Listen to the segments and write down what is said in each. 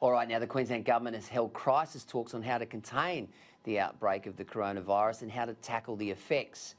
All right, now the Queensland Government has held crisis talks on how to contain the outbreak of the coronavirus and how to tackle the effects.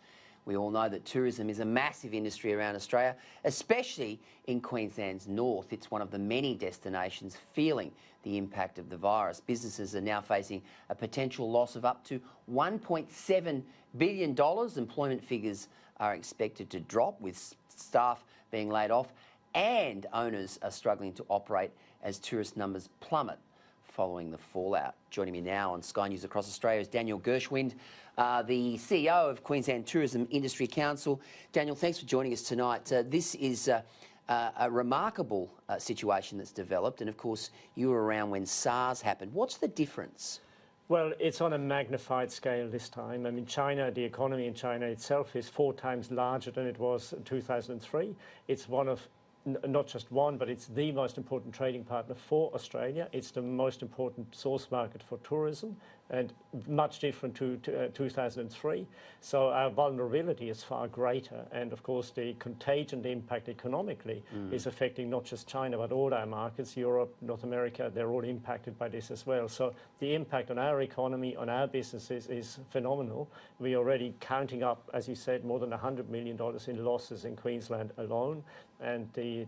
We all know that tourism is a massive industry around Australia, especially in Queensland's north. It's one of the many destinations feeling the impact of the virus. Businesses are now facing a potential loss of up to $1.7 billion. Employment figures are expected to drop, with staff being laid off, and owners are struggling to operate as tourist numbers plummet following the fallout. Joining me now on Sky News Across Australia is Daniel Gschwind, the CEO of Queensland Tourism Industry Council. Daniel, thanks for joining us tonight. This is a remarkable situation that's developed, and of course you were around when SARS happened. What's the difference? Well, it's on a magnified scale this time. I mean, China, the economy in China itself is 4 times larger than it was in 2003. It's one of not just one, but it's the most important trading partner for Australia. It's the most important source market for tourism, and much different to 2003. So our vulnerability is far greater. And of course, the contagion, the impact economically is affecting not just China, but all our markets, Europe, North America, they're all impacted by this as well. So the impact on our economy, on our businesses is phenomenal. We're already counting up, as you said, more than $100 million in losses in Queensland alone. And the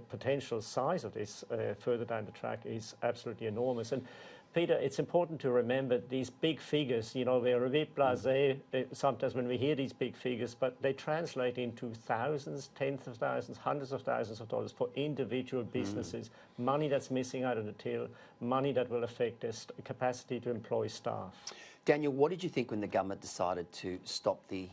potential size of this further down the track is absolutely enormous. And Peter, it's important to remember these big figures, you know, we're a bit blasé sometimes when we hear these big figures, but they translate into thousands, tens of thousands, hundreds of thousands of dollars for individual businesses, money that's missing out of the till, money that will affect their capacity to employ staff. Daniel, what did you think when the government decided to stop the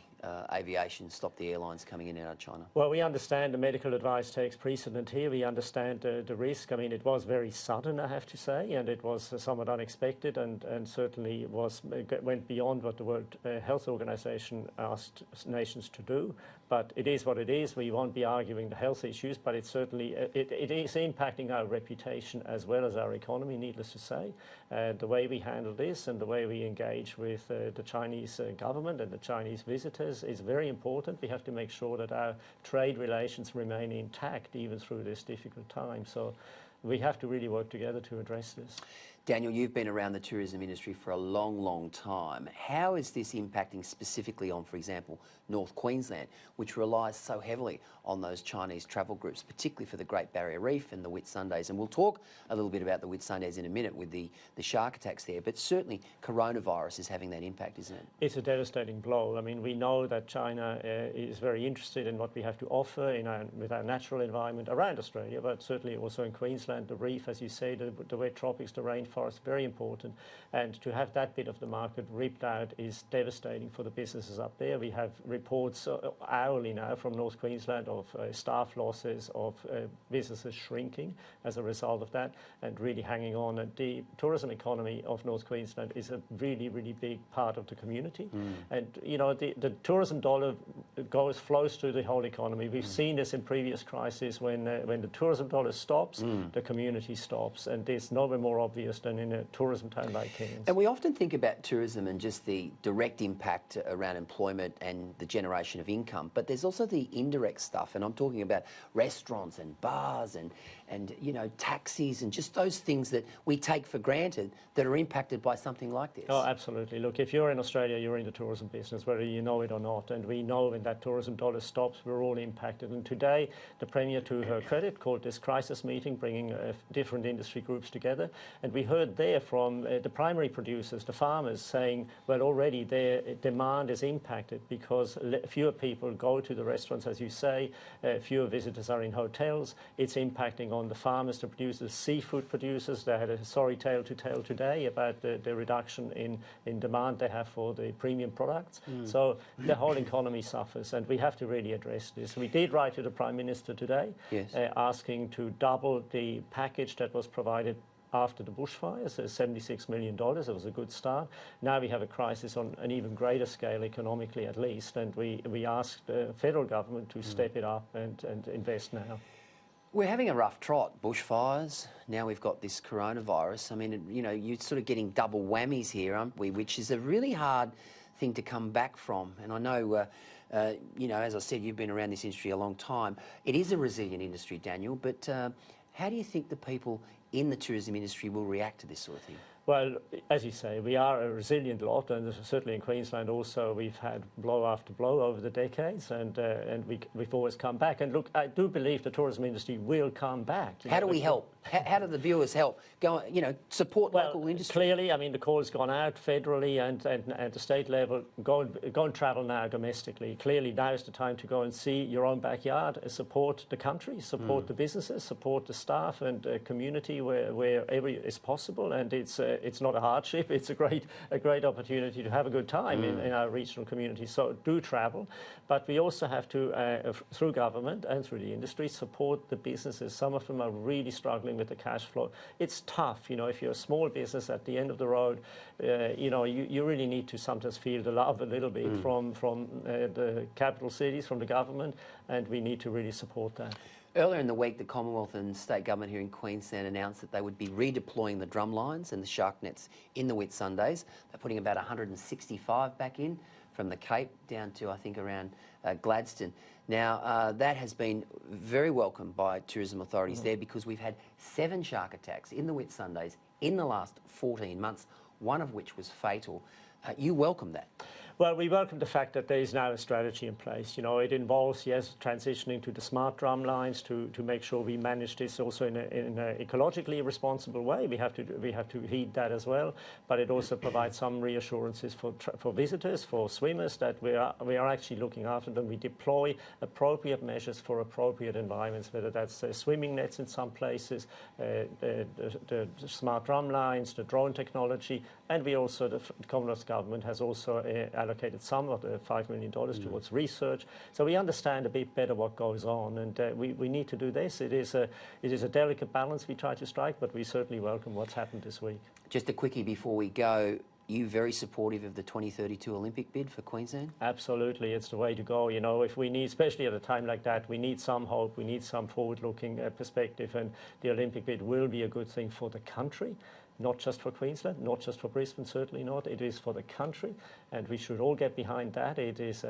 aviation, stop the airlines coming in and out of China? Well, we understand the medical advice takes precedent here. We understand the risk. I mean, it was very sudden, I have to say, and it was somewhat unexpected, and certainly went beyond what the World Health Organization asked nations to do. But it is what it is. We won't be arguing the health issues, but it certainly it is impacting our reputation as well as our economy, needless to say. The way we handle this and the way we engage with the Chinese government and the Chinese visitors is very important. We have to make sure that our trade relations remain intact even through this difficult time. So we have to really work together to address this. Daniel, you've been around the tourism industry for a long, long time. How is this impacting specifically on, for example, North Queensland, which relies so heavily on those Chinese travel groups, particularly for the Great Barrier Reef and the Whitsundays? And we'll talk a little bit about the Whitsundays in a minute with the shark attacks there, but certainly coronavirus is having that impact, isn't it? It's a devastating blow. I mean, we know that China is very interested in what we have to offer with our natural environment around Australia, but certainly also in Queensland, the reef, as you say, the wet tropics, the rainforest, very important. And to have that bit of the market ripped out is devastating for the businesses up there. We have reports hourly now from North Queensland of staff losses, of businesses shrinking as a result of that, and really hanging on. And the tourism economy of North Queensland is a really, really big part of the community. And, you know, the tourism dollar flows through the whole economy. We've seen this in previous crises when the tourism dollar stops, the community stops. And it's nowhere more obvious than in a tourism town like Cairns. And we often think about tourism and just the direct impact around employment and the generation of income, but there's also the indirect stuff, and I'm talking about restaurants and bars and you know, taxis and just those things that we take for granted that are impacted by something like this. Oh, absolutely. Look, if you're in Australia, you're in the tourism business, whether you know it or not, and we know when that tourism dollar stops, we're all impacted. And today, the Premier, to her credit, called this crisis meeting, bringing different industry groups together, and we heard there from the primary producers, the farmers, saying, well, already their demand is impacted because fewer people go to the restaurants, as you say, fewer visitors are in hotels. It's impacting on the farmers, the producers, seafood producers. They had a sorry tale to tell today about the reduction in demand they have for the premium products. So the whole economy suffers, and we have to really address this. We did write to the Prime Minister today, yes, asking to double the package that was provided after the bushfires, $76 million. It was a good start. Now we have a crisis on an even greater scale, economically at least, and we asked the federal government to step it up and invest now. We're having a rough trot. Bushfires, now we've got this coronavirus. I mean, you know, you're sort of getting double whammies here, aren't we? Which is a really hard thing to come back from. And I know, you know, as I said, you've been around this industry a long time. It is a resilient industry, Daniel, but how do you think the people in the tourism industry will react to this sort of thing? Well, as you say, we are a resilient lot, and certainly in Queensland also we've had blow after blow over the decades, and we've always come back. And look, I do believe the tourism industry will come back. How do we help? How do the viewers help? Go, support local industry. Clearly, I mean, the call has gone out federally and at the state level. Go and travel now domestically. Clearly, now is the time to go and see your own backyard, support the country, support the businesses, support the staff and community wherever is possible. And it's not a hardship. It's a great opportunity to have a good time in our regional community. So do travel, but we also have to, through government and through the industry, support the businesses. Some of them are really struggling with the cash flow. It's tough, if you're a small business at the end of the road, you really need to sometimes feel the love a little bit from the capital cities, from the government, and we need to really support that. Earlier in the week, the Commonwealth and state government here in Queensland announced that they would be redeploying the drum lines and the shark nets in the Whitsundays. They're putting about 165 back in from the Cape down to, I think, around Gladstone. Now, that has been very welcomed by tourism authorities there, because we've had 7 shark attacks in the Whitsundays in the last 14 months, one of which was fatal. You welcome that? Well, we welcome the fact that there is now a strategy in place. It involves, yes, transitioning to the smart drum lines to make sure we manage this also in an ecologically responsible way. We have to heed that as well. But it also provides some reassurances for visitors, for swimmers, that we are actually looking after them. We deploy appropriate measures for appropriate environments, whether that's swimming nets in some places, the smart drum lines, the drone technology, and we also, the Commonwealth government has also allocated some of the $5 million towards research. So we understand a bit better what goes on, and we need to do this. It is a delicate balance we try to strike, but we certainly welcome what's happened this week. Just a quickie before we go. You very supportive of the 2032 Olympic bid for Queensland? Absolutely, it's the way to go. If we need, especially at a time like that, we need some hope, we need some forward-looking perspective, and the Olympic bid will be a good thing for the country. Not just for Queensland, not just for Brisbane, certainly not. It is for the country, and we should all get behind that. It is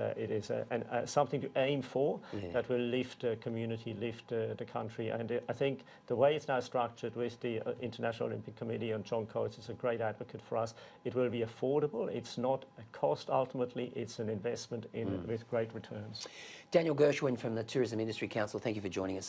something to aim for that will lift the community, lift the country. And I think the way it's now structured with the International Olympic Committee and John Coates is a great advocate for us. It will be affordable. It's not a cost ultimately. It's an investment with great returns. Daniel Gschwind from the Tourism Industry Council, thank you for joining us.